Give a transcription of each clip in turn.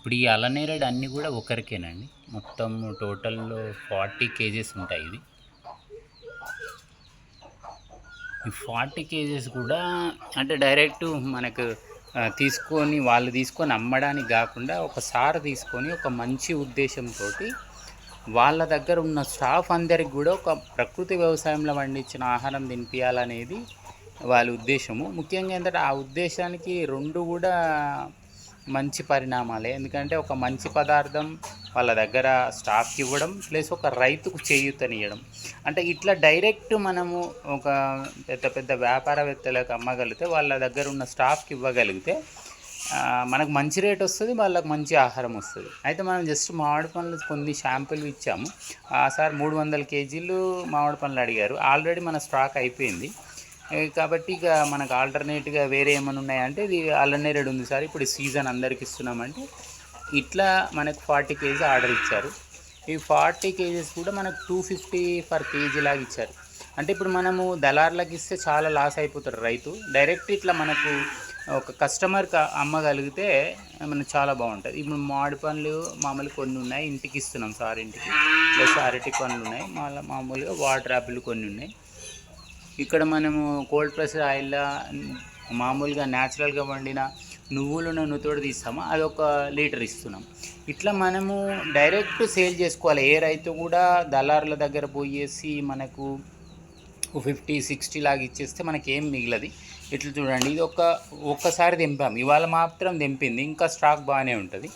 ఇప్పుడు ఈ అల్లనేరేడు అన్నీ కూడా ఒకరికేనండి. మొత్తం టోటల్‌లో 40 కేజెస్ ఉంటాయి ఇవి. ఈ 40 కేజెస్ కూడా అంటే డైరెక్ట్ మనకు తీసుకొని వాళ్ళు తీసుకొని అమ్మడానికి గాకుండా ఒకసారి తీసుకొని ఒక మంచి ఉద్దేశంతోటి వాళ్ళ దగ్గర ఉన్న స్టాఫ్ అందరికి కూడా ఒక ప్రకృతి వ్యవసాయంలో పండించిన ఆహారం తినిపియాలనేది వాళ్ళ ఉద్దేశము. ముఖ్యంగా ఏంటంటే ఆ ఉద్దేశానికి 2 కూడా మంచి పరిణామాలే. ఎందుకంటే ఒక మంచి పదార్థం వాళ్ళ దగ్గర స్టాఫ్కి ఇవ్వడం, ప్లస్ ఒక రైతుకు చేయూతనియడం. అంటే ఇట్లా డైరెక్ట్ మనము ఒక పెద్ద పెద్ద వ్యాపారవేత్తలకు అమ్మగలిగితే, వాళ్ళ దగ్గర ఉన్న స్టాఫ్కి ఇవ్వగలిగితే మనకు మంచి రేట్ వస్తుంది, వాళ్ళకి మంచి ఆహారం వస్తుంది. అయితే మనం జస్ట్ మామిడి పండ్లు కొన్ని శాంపుల్ ఇచ్చాము. సార్ 300 కేజీలు మామిడి పండ్లు అడిగారు. ఆల్రెడీ మన స్టాక్ అయిపోయింది. కాబట్టి ఇక మనకు ఆల్టర్నేట్గా వేరే ఏమైనా ఉన్నాయంటే ఇది అల్లనేరేడు ఉంది సార్, ఇప్పుడు సీజన్ అందరికి ఇస్తున్నామంటే ఇట్లా మనకు 40 కేజీ ఆర్డర్ ఇచ్చారు. ఈ 40 కేజీస్ కూడా మనకు 250 పర్ కేజీ లాగా ఇచ్చారు. అంటే ఇప్పుడు మనము దళార్లకు ఇస్తే చాలా లాస్ అయిపోతాడు రైతు. డైరెక్ట్ ఇట్లా మనకు ఒక కస్టమర్కి అమ్మగలిగితే మనకు చాలా బాగుంటుంది. ఇప్పుడు మామిడి పండ్లు మామూలు కొన్ని ఉన్నాయి, ఇంటికి ఇస్తున్నాం సార్ ఇంటికి. ప్లస్ అరటి పండ్లు ఉన్నాయి, మళ్ళీ మామూలుగా వాటర్ యాపిల్ కొన్ని ఉన్నాయి. ఇక్కడ మనము కోల్డ్ ప్రెస్డ్ ఆయిల్ మామూలుగా న్యాచురల్గా వండిన నువ్వుల నూనెతోటి తీస్తాము, అది 1 లీటర్ ఇస్తున్నాం. ఇట్లా మనము డైరెక్ట్ సేల్ చేసుకోవాలి. ఏ రైతు కూడా దళారుల దగ్గర పోయేసి మనకు 50-60 లాగా ఇచ్చేస్తే మనకేం మిగిలది. ఇట్లా చూడండి, ఇది ఒక్కసారి తెంపాము, ఇవాళ మాత్రం తెంపింది, ఇంకా స్టాక్ బాగానే ఉంటుంది.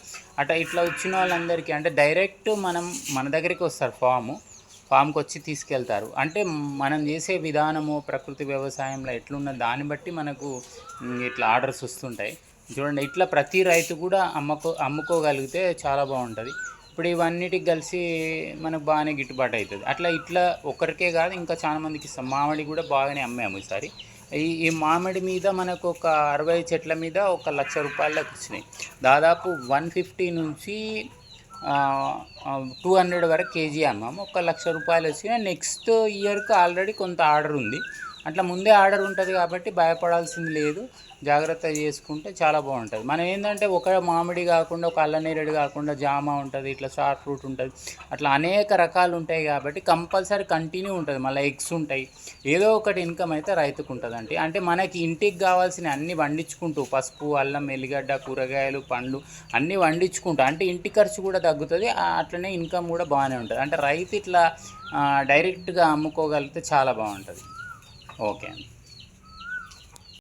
ఇట్లా వచ్చిన వాళ్ళందరికీ అంటే డైరెక్ట్ మన దగ్గరికి వస్తారు, ఫామ్కి వచ్చి తీసుకెళ్తారు. అంటే మనం చేసే విధానము ప్రకృతి వ్యవసాయంలో ఎట్లున్న దాన్ని బట్టి మనకు ఇట్లా ఆర్డర్స్ వస్తుంటాయి. చూడండి, ఇట్లా ప్రతి రైతు కూడా అమ్ముకోగలిగితే చాలా బాగుంటుంది. ఇప్పుడు ఇవన్నిటికి కలిసి మనకు బాగానే గిట్టుబాటు అవుతుంది. ఇట్లా ఒక్కరికే కాదు, ఇంకా చాలా మందికి ఇస్తాం. మామిడి కూడా బాగానే అమ్మాము ఈసారి. ఈ మామిడి మీద మనకు ఒక 60 చెట్ల మీద 1,00,000 రూపాయలకు వచ్చినాయి. దాదాపు 150 నుంచి 200 వరకు కేజీ అమ్మాము. 1,00,000 రూపాయలు వచ్చినాయి. నెక్స్ట్ ఇయర్కి ఆల్రెడీ కొంత ఆర్డర్ ఉంది. అట్లా ముందే ఆర్డర్ ఉంటుంది కాబట్టి భయపడాల్సింది లేదు. జాగ్రత్త చేసుకుంటే చాలా బాగుంటుంది. మనం ఏంటంటే ఒక మామిడి కాకుండా, ఒక అల్లనేరేడు కాకుండా జామ ఉంటుంది, ఇట్లా స్టార్ ఫ్రూట్ ఉంటుంది, అట్లా అనేక రకాలు ఉంటాయి కాబట్టి కంపల్సరీ కంటిన్యూ ఉంటుంది. మళ్ళీ ఎగ్స్ ఉంటాయి, ఏదో ఒకటి ఇన్కమ్ అయితే రైతుకు ఉంటుందండి. అంటే మనకి ఇంటికి కావాల్సిన అన్నీ వండించుకుంటూ, పసుపు, అల్లం, ఎల్లిగడ్డ, కూరగాయలు, పండ్లు అన్నీ వండించుకుంటూ, అంటే ఇంటి ఖర్చు కూడా తగ్గుతుంది, అట్లనే ఇన్కమ్ కూడా బాగానే ఉంటుంది. అంటే రైతు ఇట్లా డైరెక్ట్గా అమ్ముకోగలిగితే చాలా బాగుంటుంది. ఓకే అండి.